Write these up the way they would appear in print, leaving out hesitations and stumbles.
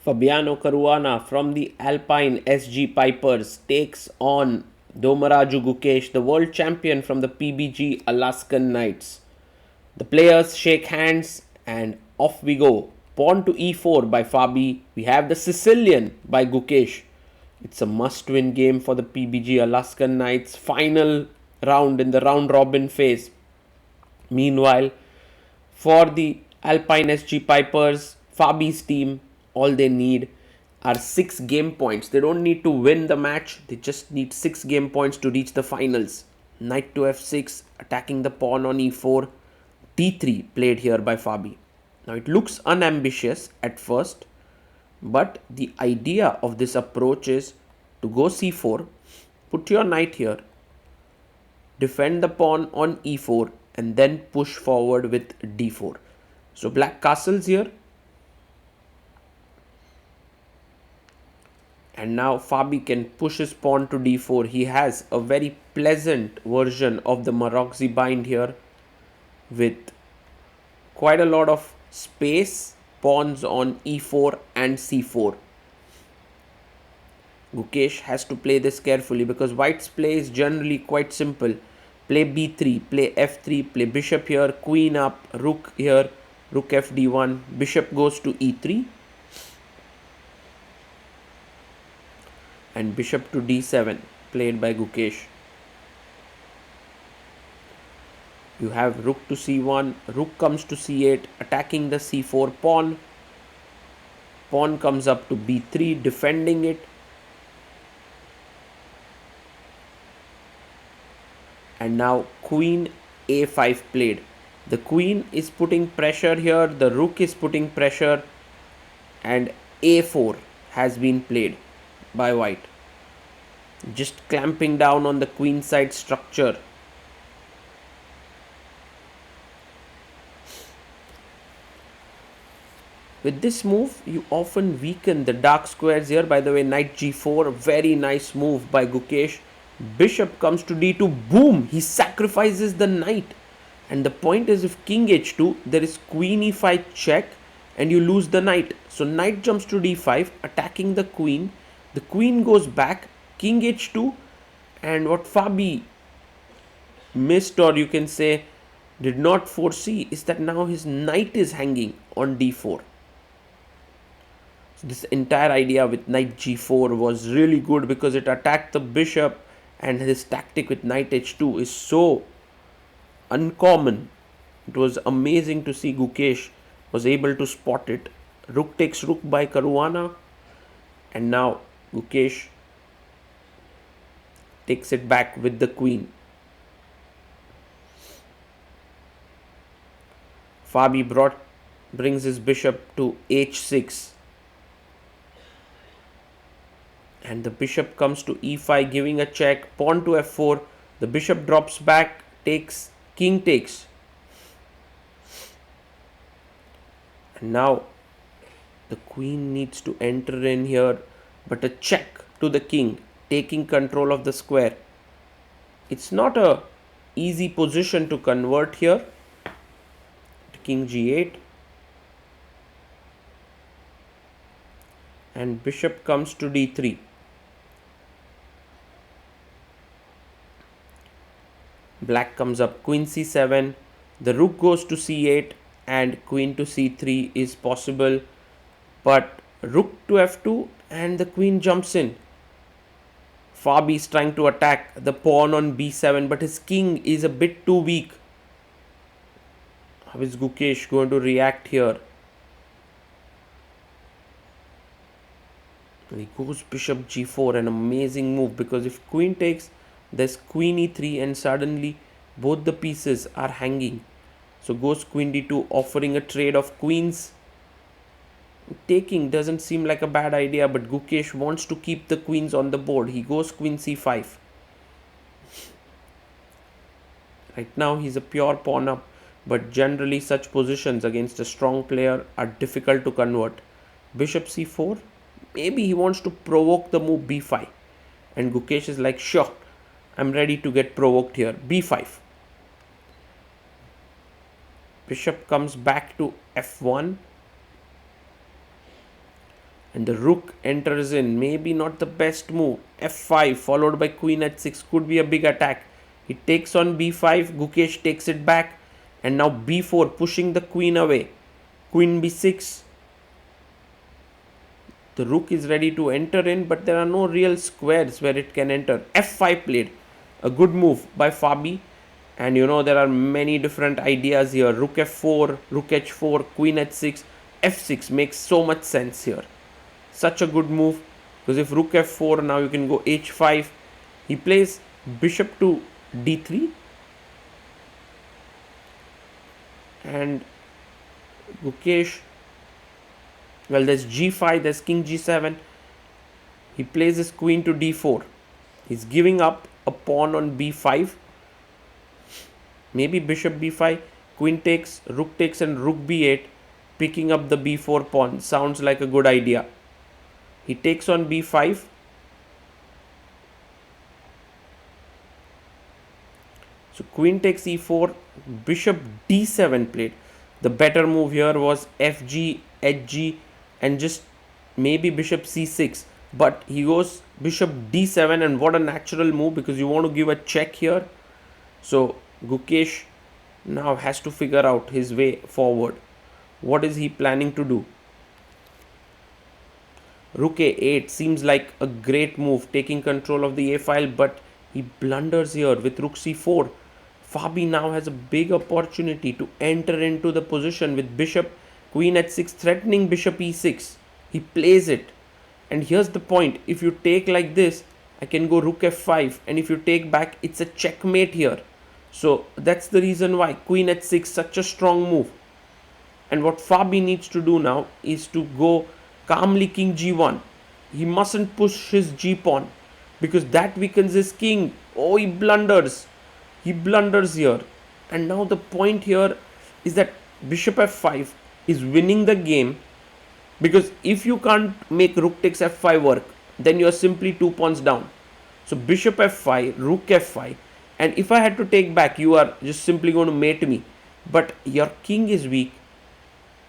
Fabiano Caruana from the Alpine SG Pipers takes on Domaraju Gukesh, the world champion from the PBG Alaskan Knights. The players shake hands and off we go. Pawn to e4 by Fabi. We have the Sicilian by Gukesh. It's a must win game for the PBG Alaskan Knights. Final round in the round robin phase. Meanwhile, for the Alpine SG Pipers, Fabi's team, all they need are 6 game points. They don't need to win the match, they just need 6 game points to reach the finals. Knight to f6, attacking the pawn on e4, d3 played here by Fabi. Now it looks unambitious at first, but the idea of this approach is to go c4, put your knight here, defend the pawn on e4, and then push forward with d4. So black castles here. And now Fabi can push his pawn to d4. He has a very pleasant version of the Maroczy bind here with quite a lot of space, pawns on e4 and c4. Gukesh has to play this carefully because white's play is generally quite simple. Play b3, play f3, play bishop here, queen up, rook here, rook f d1, bishop goes to e3, and bishop to d7 played by Gukesh. You have rook to c1, rook comes to c8, attacking the c4 pawn. Pawn comes up to b3, defending it. And now queen a5 played. The queen is putting pressure here, the rook is putting pressure, and a4 has been played by white, just clamping down on the queen side structure. With this move, you often weaken the dark squares here. By the way, knight g4, very nice move by Gukesh. Bishop comes to d2, boom, he sacrifices the knight. And the point is, if king h2, there is queen e5 check and you lose the knight. So knight jumps to d5, attacking the queen. The queen goes back, king h2, and what Fabi missed, or you can say did not foresee, is that now his knight is hanging on d4. So this entire idea with knight g4 was really good because it attacked the bishop, and his tactic with knight h2 is so uncommon. It was amazing to see Gukesh was able to spot it. Rook takes rook by Caruana, and now Gukesh takes it back with the queen. Fabi brings his bishop to h6. And the bishop comes to e5, giving a check. Pawn to f4. The bishop drops back, takes, king takes. And now the queen needs to enter in here, but a check to the king, taking control of the square. It's not a easy position to convert here. King g8. And bishop comes to d3. Black comes up, queen c7, the rook goes to c8, and queen to c3 is possible, but rook to f2 and the queen jumps in. Fabi is trying to attack the pawn on b7, but his king is a bit too weak. How is Gukesh going to react here? He goes bishop g4, an amazing move, because if queen takes, there's queen e3 and suddenly both the pieces are hanging. So goes queen d2, offering a trade of queens. Taking doesn't seem like a bad idea, but Gukesh wants to keep the queens on the board. He goes queen c5. Right now he's a pure pawn up, but generally such positions against a strong player are difficult to convert. Bishop c4. Maybe he wants to provoke the move b5. And Gukesh is like, sure, I'm ready to get provoked here. b5. Bishop comes back to f1. And the rook enters in. Maybe not the best move. f5 followed by queen h6 could be a big attack. He takes on b5. Gukesh takes it back. And now b4 pushing the queen away. Queen b6. The rook is ready to enter in, but there are no real squares where it can enter. f5 played. A good move by Fabi. And there are many different ideas here. Rook f4, rook h4, queen h6, f6 makes so much sense here. Such a good move, because if rook f4, now you can go h5. He plays bishop to d3. And Gukesh, well, there's g5, there's king g7. He plays his queen to d4. He's giving up a pawn on b5. Maybe bishop b5, queen takes, and rook b8, picking up the b4 pawn. Sounds like a good idea. He takes on b5. So queen takes e4, bishop d7 played. The better move here was fg, hg, and just maybe bishop c6. But he goes bishop d7, and what a natural move, because you want to give a check here. So Gukesh now has to figure out his way forward. What is he planning to do? Rook a8 seems like a great move, taking control of the a file, but he blunders here with rook c4. Fabi now has a big opportunity to enter into the position with bishop, queen h6, threatening bishop e6. He plays it. And here's the point. If you take like this, I can go rook f5. And if you take back, it's a checkmate here. So that's the reason why queen h6 such a strong move. And what Fabi needs to do now is to go calmly king g1. He mustn't push his g pawn, because that weakens his king. Oh, he blunders. He blunders here. And now the point here is that bishop f5 is winning the game, because if you can't make rook takes f5 work, then you are simply 2 pawns down. So bishop f5, rook f5. And if I had to take back, you are just simply going to mate me. But your king is weak.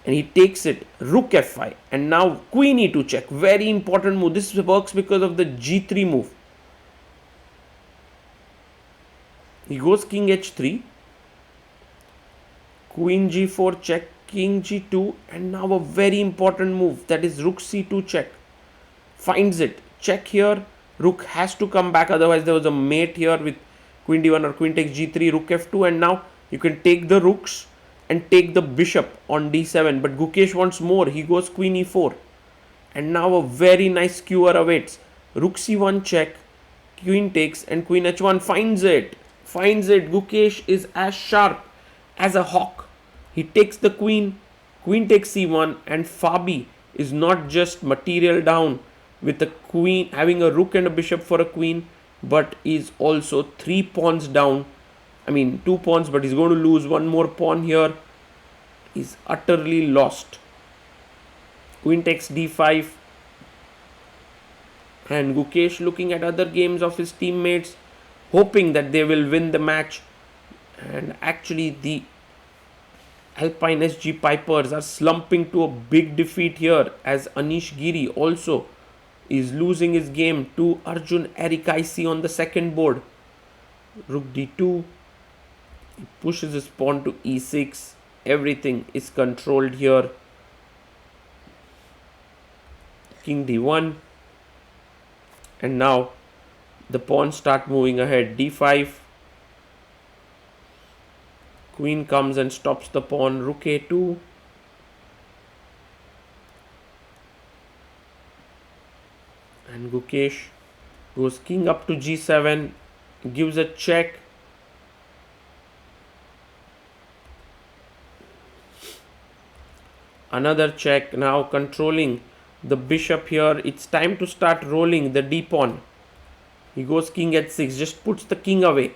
And he takes it, rook f5. And now queen e2 check. Very important move. This works because of the g3 move. He goes king h3. Queen g4 check, king g2. And now a very important move. That is rook c2 check. Finds it. Check here. Rook has to come back. Otherwise there was a mate here with queen d1 or queen takes g3, rook f2, and now you can take the rooks and take the bishop on d7. But Gukesh wants more. He goes queen e4. And now a very nice skewer awaits. Rook c1 check, queen takes, and queen h1 finds it. Gukesh is as sharp as a hawk. He takes the queen, queen takes c1, and Fabi is not just material down with the queen, having a rook and a bishop for a queen, but is also 3 pawns down. I mean 2 pawns, but he's going to lose one more pawn here. He's utterly lost. Queen takes d5. And Gukesh looking at other games of his teammates, hoping that they will win the match. And actually the Alpine SG Pipers are slumping to a big defeat here, as Anish Giri also is losing his game to Arjun Erikaisi on the second board. Rook d2. He pushes his pawn to e6. Everything is controlled here. King d1. And now the pawns start moving ahead. d5. Queen comes and stops the pawn. Rook a2. And Gukesh goes king up to g7, gives a check. Another check, now controlling the bishop here. It's time to start rolling the d pawn. He goes king h6, just puts the king away,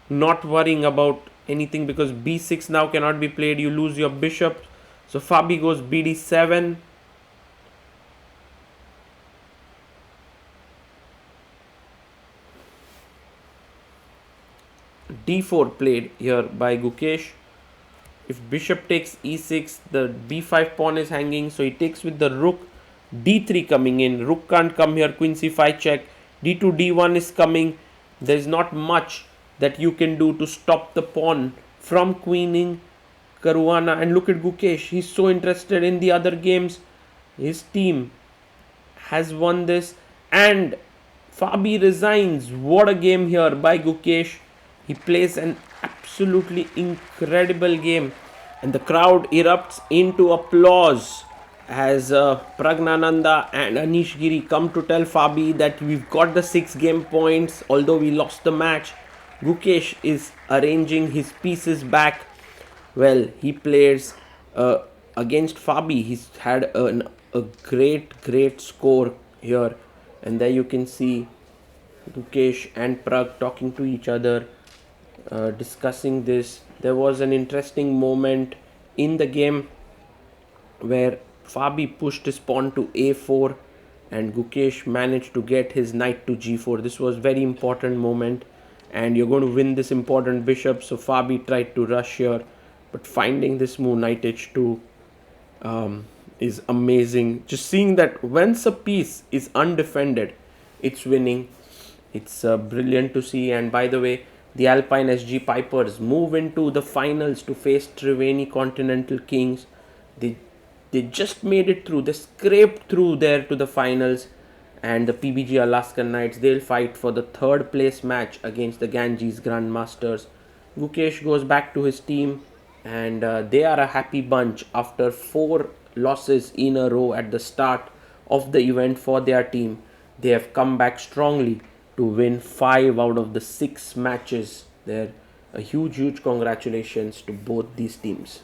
not worrying about anything, because b6 now cannot be played. You lose your bishop. So Fabi goes bd7. d4 played here by Gukesh. If bishop takes e6, the b5 pawn is hanging, so he takes with the rook. d3 coming in. Rook can't come here. Queen c5 check. d2 d1 is coming. There's not much that you can do to stop the pawn from queening Caruana. And look at Gukesh. He's so interested in the other games. His team has won this, and Fabi resigns. What a game here by Gukesh. He plays an absolutely incredible game, and the crowd erupts into applause as Pragnananda and Anish Giri come to tell Fabi that we've got the 6 game points although we lost the match. Gukesh is arranging his pieces back. Well, he plays against Fabi. He's had a great score here, and there you can see Gukesh and Prag talking to each other, discussing this. There was an interesting moment in the game where Fabi pushed his pawn to a4 and Gukesh managed to get his knight to g4. This was very important moment, and you're going to win this important bishop. So Fabi tried to rush here, but finding this move knight h2 is amazing. Just seeing that once a piece is undefended, it's winning. It's brilliant to see. And by the way, the Alpine SG Pipers move into the finals to face Triveni Continental Kings. They just made it through. They scraped through there to the finals. And the PBG Alaskan Knights, they'll fight for the 3rd place match against the Ganges Grandmasters. Gukesh goes back to his team, and they are a happy bunch after 4 losses in a row at the start of the event for their team. They have come back strongly to win 5 out of the 6 matches there. A huge congratulations to both these teams.